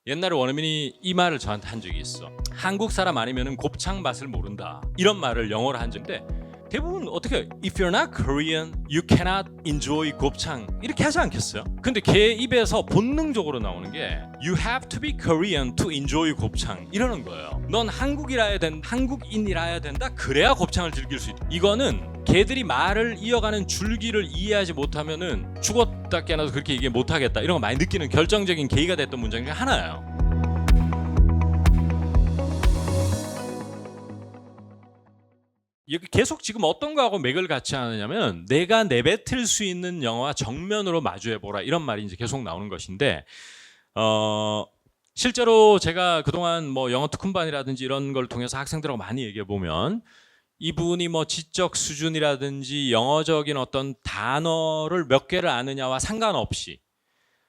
옛날에 원어민이 이 말을 저한테 한 적이 있어. 한국 사람 아니면 곱창 맛을 모른다. 이런 말을 영어로 한 적인데 대부분 어떻게 If you're not Korean, you cannot enjoy 곱창 이렇게 하지 않겠어요? 근데 걔 입에서 본능적으로 나오는 게 You have to be Korean to enjoy 곱창 이러는 거예요. 넌 한국인이라야 된다. 그래야 곱창을 즐길 수 있다. 이거는 걔들이 말을 이어가는 줄기를 이해하지 못하면은 죽었다 깨어나도 그렇게 얘기 못하겠다 이런 거 많이 느끼는 결정적인 계기가 됐던 문장 중에 하나예요. 계속 지금 어떤 거하고 맥을 같이 하느냐면 내가 내뱉을 수 있는 영어와 정면으로 마주해보라 이런 말이 이제 계속 나오는 것인데 실제로 제가 그동안 뭐 영어 특훈반이라든지 이런 걸 통해서 학생들하고 많이 얘기해 보면 이분이 뭐 지적 수준이라든지 영어적인 어떤 단어를 몇 개를 아느냐와 상관없이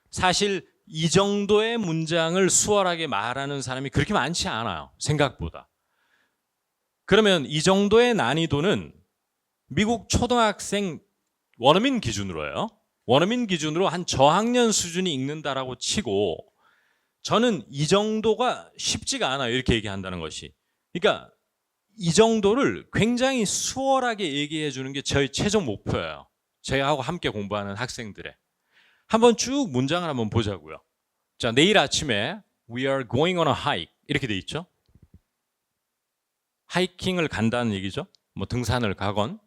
사실 이 정도의 문장을 수월하게 말하는 사람이 그렇게 많지 않아요. 생각보다. 그러면 이 정도의 난이도는 미국 초등학생 원어민 기준으로요. 원어민 기준으로 한 저학년 수준이 읽는다라고 치고 저는 이 정도가 쉽지가 않아요. 이렇게 얘기한다는 것이. 그러니까 이 정도를 굉장히 수월하게 얘기해 주는 게 저희 최종 목표예요. 저희하고 함께 공부하는 학생들의. 한번 쭉 문장을 한번 보자고요. 자, 내일 아침에 We are going on a hike 이렇게 돼 있죠. 하이킹을 간다는 얘기죠. 뭐 등산을 가건.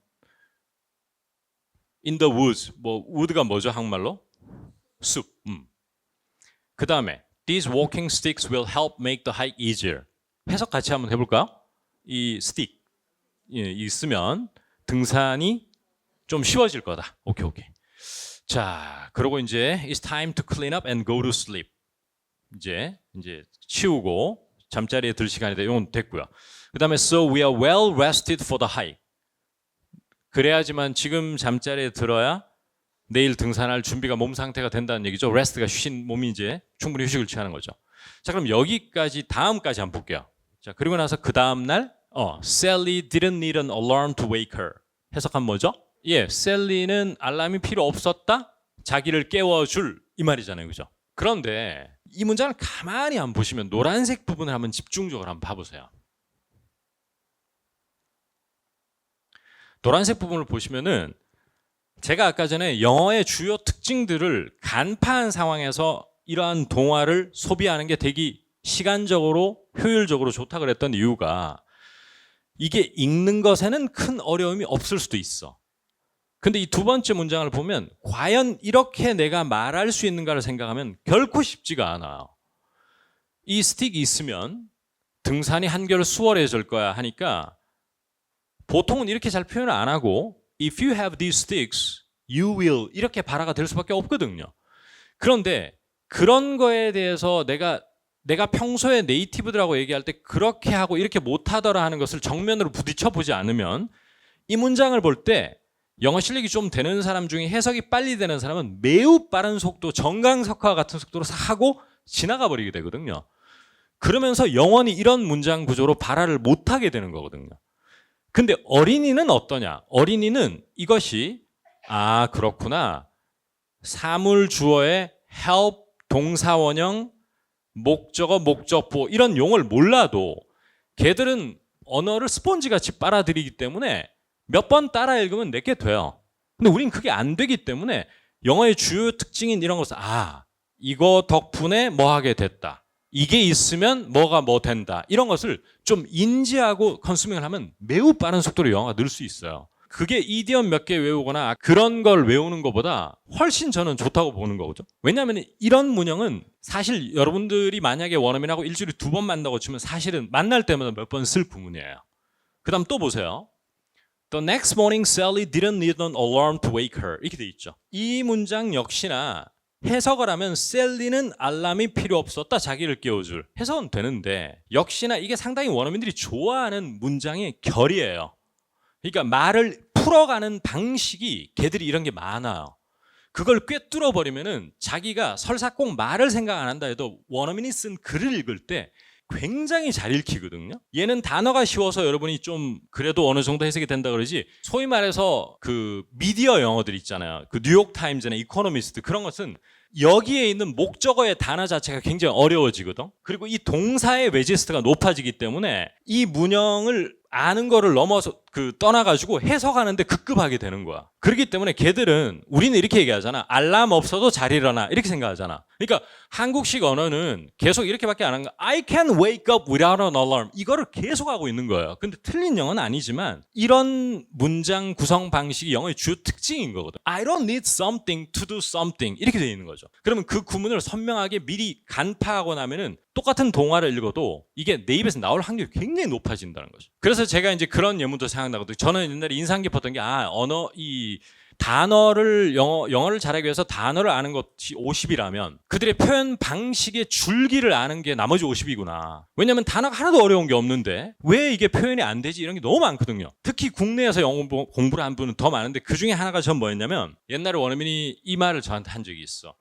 In the woods. 뭐 wood가 뭐죠? 한국말로? 숲. 그 다음에 These walking sticks will help make the hike easier. 해석 같이 한번 해볼까요? 이 stick 있으면 등산이 좀 쉬워질 거다. 오케이. 자, 그리고 이제 It's time to clean up and go to sleep. 이제 치우고 잠자리에 들 시간이다. 이건 됐고요. 그 다음에 So we are well rested for the hike. 그래야지만 지금 잠자리에 들어야 내일 등산할 준비가 몸 상태가 된다는 얘기죠. rest가 쉰 몸이 이제 충분히 휴식을 취하는 거죠. 자, 그럼 여기까지 다음까지 한번 볼게요. 자, 그리고 나서 그 다음 날 Sally didn't need an alarm to wake her. 해석하면 뭐죠? 예, 셀리는 알람이 필요 없었다. 자기를 깨워줄 이 말이잖아요, 그죠? 그런데 이 문장을 가만히 한번 보시면 노란색 부분을 한번 집중적으로 한번 봐보세요. 노란색 부분을 보시면은 제가 아까 전에 영어의 주요 특징들을 간파한 상황에서 이러한 동화를 소비하는 게 되게 시간적으로 효율적으로 좋다 그랬던 이유가 이게 읽는 것에는 큰 어려움이 없을 수도 있어. 근데 이 두 번째 문장을 보면 과연 이렇게 내가 말할 수 있는가를 생각하면 결코 쉽지가 않아요. 이 스틱이 있으면 등산이 한결 수월해질 거야 하니까 보통은 이렇게 잘 표현을 안 하고 If you have these sticks, you will 이렇게 발화가 될 수밖에 없거든요. 그런데 그런 거에 대해서 내가 평소에 네이티브들하고 얘기할 때 그렇게 하고 이렇게 못하더라 하는 것을 정면으로 부딪혀 보지 않으면 이 문장을 볼 때 영어 실력이 좀 되는 사람 중에 해석이 빨리 되는 사람은 매우 빠른 속도, 정강석화와 같은 속도로 하고 지나가 버리게 되거든요. 그러면서 영원히 이런 문장 구조로 발화를 못하게 되는 거거든요. 근데 어린이는 어떠냐? 어린이는 이것이 그렇구나. 사물 주어의 help, 동사원형, 목적어, 목적보 이런 용어를 몰라도 걔들은 언어를 스폰지같이 빨아들이기 때문에 몇 번 따라 읽으면 내게 돼요. 근데 우린 그게 안 되기 때문에 영어의 주요 특징인 이런 것을 이거 덕분에 뭐 하게 됐다. 이게 있으면 뭐가 뭐 된다. 이런 것을 좀 인지하고 컨수밍을 하면 매우 빠른 속도로 영어가 늘 수 있어요. 그게 이디엄 몇 개 외우거나 그런 걸 외우는 것보다 훨씬 저는 좋다고 보는 거죠. 왜냐하면 이런 문형은 사실 여러분들이 만약에 원어민하고 일주일에 2번 만나고 치면 사실은 만날 때마다 몇 번 쓸 구문이에요. 그 다음 또 보세요. The next morning Sally didn't need an alarm to wake her. 이렇게 돼 있죠. 이 문장 역시나 해석을 하면 셀리는 알람이 필요 없었다. 자기를 깨워줄. 해석은 되는데 역시나 이게 상당히 원어민들이 좋아하는 문장의 결이에요. 그러니까 말을 풀어가는 방식이 걔들이 이런 게 많아요. 그걸 꿰뚫어 버리면은 자기가 설사 꼭 말을 생각 안 한다 해도 원어민이 쓴 글을 읽을 때 굉장히 잘 읽히거든요. 얘는 단어가 쉬워서 여러분이 좀 그래도 어느 정도 해석이 된다 그러지 소위 말해서 그 미디어 영어들 있잖아요. 그 뉴욕타임즈나 이코노미스트 그런 것은 여기에 있는 목적어의 단어 자체가 굉장히 어려워지거든. 그리고 이 동사의 레지스트가 높아지기 때문에 이 문형을 아는 거를 넘어서 떠나가지고 해석하는데 급급하게 되는 거야. 그렇기 때문에 걔들은 우리는 이렇게 얘기하잖아. 알람 없어도 잘 일어나 이렇게 생각하잖아. 그러니까 한국식 언어는 계속 이렇게밖에 안 하는 거야. I can wake up without an alarm. 이거를 계속 하고 있는 거예요. 근데 틀린 영어는 아니지만 이런 문장 구성 방식이 영어의 주요 특징인 거거든. I don't need something to do something 이렇게 되어 있는 거죠. 그러면 그 구문을 선명하게 미리 간파하고 나면은 똑같은 동화를 읽어도 이게 내 입에서 나올 확률이 굉장히 높아진다는 거죠. 그래서 제가 이제 그런 예문도 생각나거든요. 저는 옛날에 인상 깊었던 게 이 단어를 영어를 잘하기 위해서 단어를 아는 것이 50이라면 그들의 표현 방식의 줄기를 아는 게 나머지 50이구나. 왜냐하면 단어가 하나도 어려운 게 없는데 왜 이게 표현이 안 되지 이런 게 너무 많거든요. 특히 국내에서 영어 공부를 한 분은 더 많은데 그 중에 하나가 전 뭐였냐면 옛날에 원어민이 이 말을 저한테 한 적이 있어.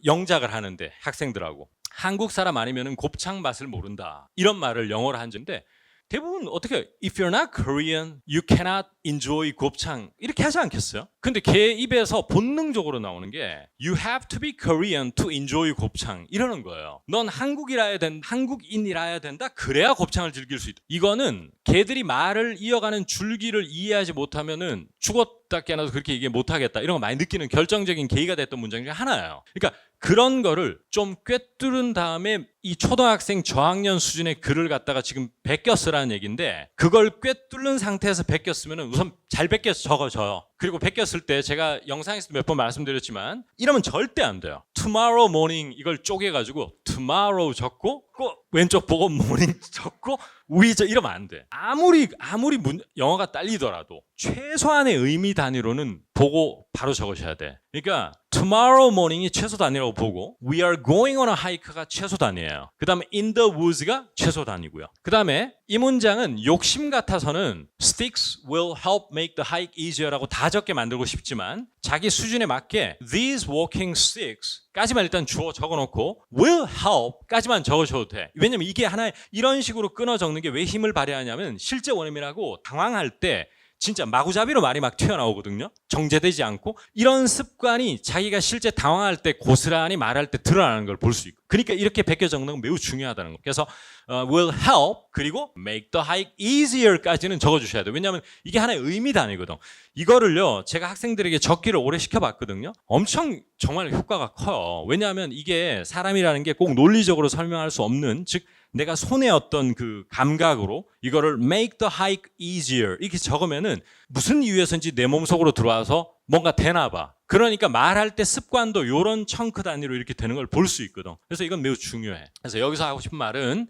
영작을 하는데 학생들하고 한국 사람 아니면은 곱창 맛을 모른다 이런 말을 영어로 한 적인데 대부분 어떻게 If you're not Korean, you cannot enjoy 곱창 이렇게 하지 않겠어요? 근데 걔 입에서 본능적으로 나오는 게 You have to be Korean to enjoy 곱창 이러는 거예요. 넌 한국인이라야 된다. 그래야 곱창을 즐길 수 있다. 이거는 걔들이 말을 이어가는 줄기를 이해하지 못하면은 죽었다 깨어나도 그렇게 얘기 못하겠다 이런 거 많이 느끼는 결정적인 계기가 됐던 문장 중에 하나예요. 그러니까 그런 거를 좀 꿰뚫은 다음에 이 초등학생 저학년 수준의 글을 갖다가 지금 베꼈으라는 얘기인데 그걸 꿰뚫는 상태에서 베꼈으면 우선 잘 베껴서 적어줘요. 그리고 베꼈을 때 제가 영상에서 몇 번 말씀드렸지만 이러면 절대 안 돼요. Tomorrow morning 이걸 쪼개가지고 tomorrow 적고 왼쪽 보고 morning 적고 이러면 안 돼. 아무리 영어가 딸리더라도 최소한의 의미 단위로는 보고 바로 적으셔야 돼. 그러니까 tomorrow morning이 최소 단위라고 보고 we are going on a hike가 최소 단위예요. 그 다음에 in the woods가 최소 단위고요. 그 다음에 이 문장은 욕심 같아서는 sticks will help make the hike easier라고 다 적게 만들고 싶지만 자기 수준에 맞게 these walking sticks 까지만 일단 적어놓고 will help 까지만 적으셔도 돼. 왜냐면 이게 하나의 이런 식으로 끊어 적는 게 왜 힘을 발휘하냐면 실제 원어민하고 당황할 때 진짜 마구잡이로 말이 막 튀어나오거든요. 정제되지 않고 이런 습관이 자기가 실제 당황할 때 고스란히 말할 때 드러나는 걸 볼 수 있고 그러니까 이렇게 베껴 적는 건 매우 중요하다는 거. 그래서 will help 그리고 make the hike easier까지는 적어주셔야 돼요. 왜냐하면 이게 하나의 의미 단위거든. 이거를요 제가 학생들에게 적기를 오래 시켜봤거든요. 엄청 정말 효과가 커요. 왜냐하면 이게 사람이라는 게 꼭 논리적으로 설명할 수 없는 즉 내가 손의 어떤 그 감각으로 이거를 make the hike easier 이렇게 적으면은 무슨 이유에서인지 내 몸속으로 들어와서 뭔가 되나 봐. 그러니까 말할 때 습관도 이런 청크 단위로 이렇게 되는 걸 볼 수 있거든. 그래서 이건 매우 중요해. 그래서 여기서 하고 싶은 말은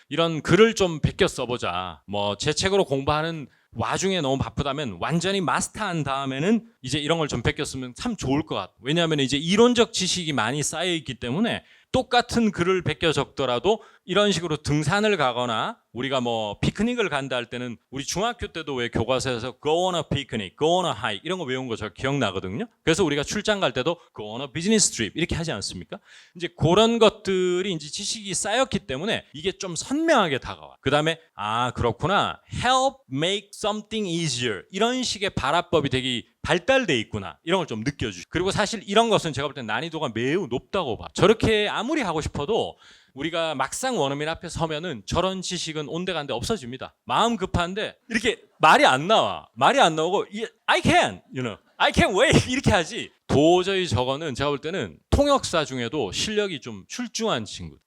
이런 글을 좀 베껴 써보자. 제 책으로 공부하는 와중에 너무 바쁘다면 완전히 마스터한 다음에는 이제 이런 걸 좀 베껴 쓰면 참 좋을 것 같아. 왜냐하면 이제 이론적 지식이 많이 쌓여 있기 때문에 똑같은 글을 베껴 적더라도 이런 식으로 등산을 가거나 우리가 피크닉을 간다 할 때는 우리 중학교 때도 왜 교과서에서 go on a picnic, go on a hike 이런 거 외운 거 저 기억나거든요. 그래서 우리가 출장 갈 때도 go on a business trip 이렇게 하지 않습니까? 이제 그런 것들이 이제 지식이 쌓였기 때문에 이게 좀 선명하게 다가와. 그다음에 그렇구나. help make something easier 이런 식의 발화법이 되게 발달돼 있구나 이런 걸 좀 느껴주시고 그리고 사실 이런 것은 제가 볼 때 난이도가 매우 높다고 봐. 저렇게 아무리 하고 싶어도 우리가 막상 원어민 앞에 서면은 저런 지식은 온데간데 없어집니다. 마음 급한데 이렇게 말이 안 나오고 I can wait 이렇게 하지. 도저히 저거는 제가 볼 때는 통역사 중에도 실력이 좀 출중한 친구,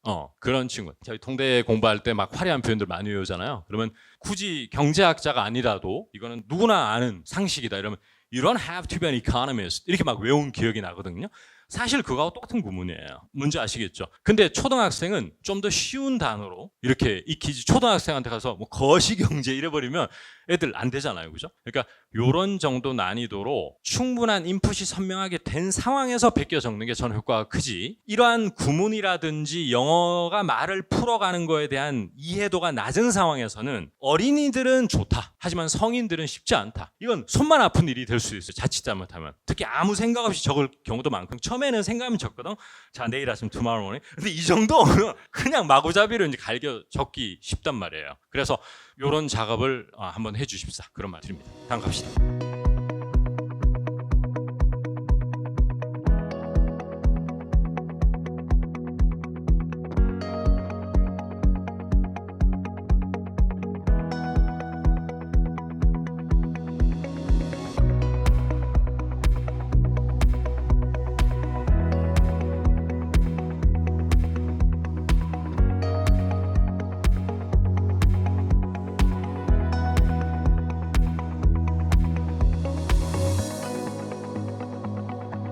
그런 친구. 저희 통대 공부할 때 막 화려한 표현들 많이 외우잖아요. 그러면 굳이 경제학자가 아니라도 이거는 누구나 아는 상식이다 이러면 You don't have to be an economist 이렇게 막 외운 기억이 나거든요. 사실 그거하고 똑같은 구문이에요. 뭔지 아시겠죠? 근데 초등학생은 좀 더 쉬운 단어로 이렇게 익히지 초등학생한테 가서 거시경제 이래버리면 애들 안 되잖아요. 그죠? 그러니까 요런 정도 난이도로 충분한 인풋이 선명하게 된 상황에서 베껴 적는 게 저는 효과가 크지 이러한 구문이라든지 영어가 말을 풀어가는 거에 대한 이해도가 낮은 상황에서는 어린이들은 좋다. 하지만 성인들은 쉽지 않다. 이건 손만 아픈 일이 될 수 있어요. 자칫 잘못하면. 특히 아무 생각 없이 적을 경우도 많고 처음에는 생각하면 적거든. 자 내일 아침 tomorrow morning. 근데 이 정도는 그냥 마구잡이로 이제 갈겨 적기 쉽단 말이에요. 그래서 요런 작업을 한번 해주십사. 그런 말 드립니다. 다음 갑시다.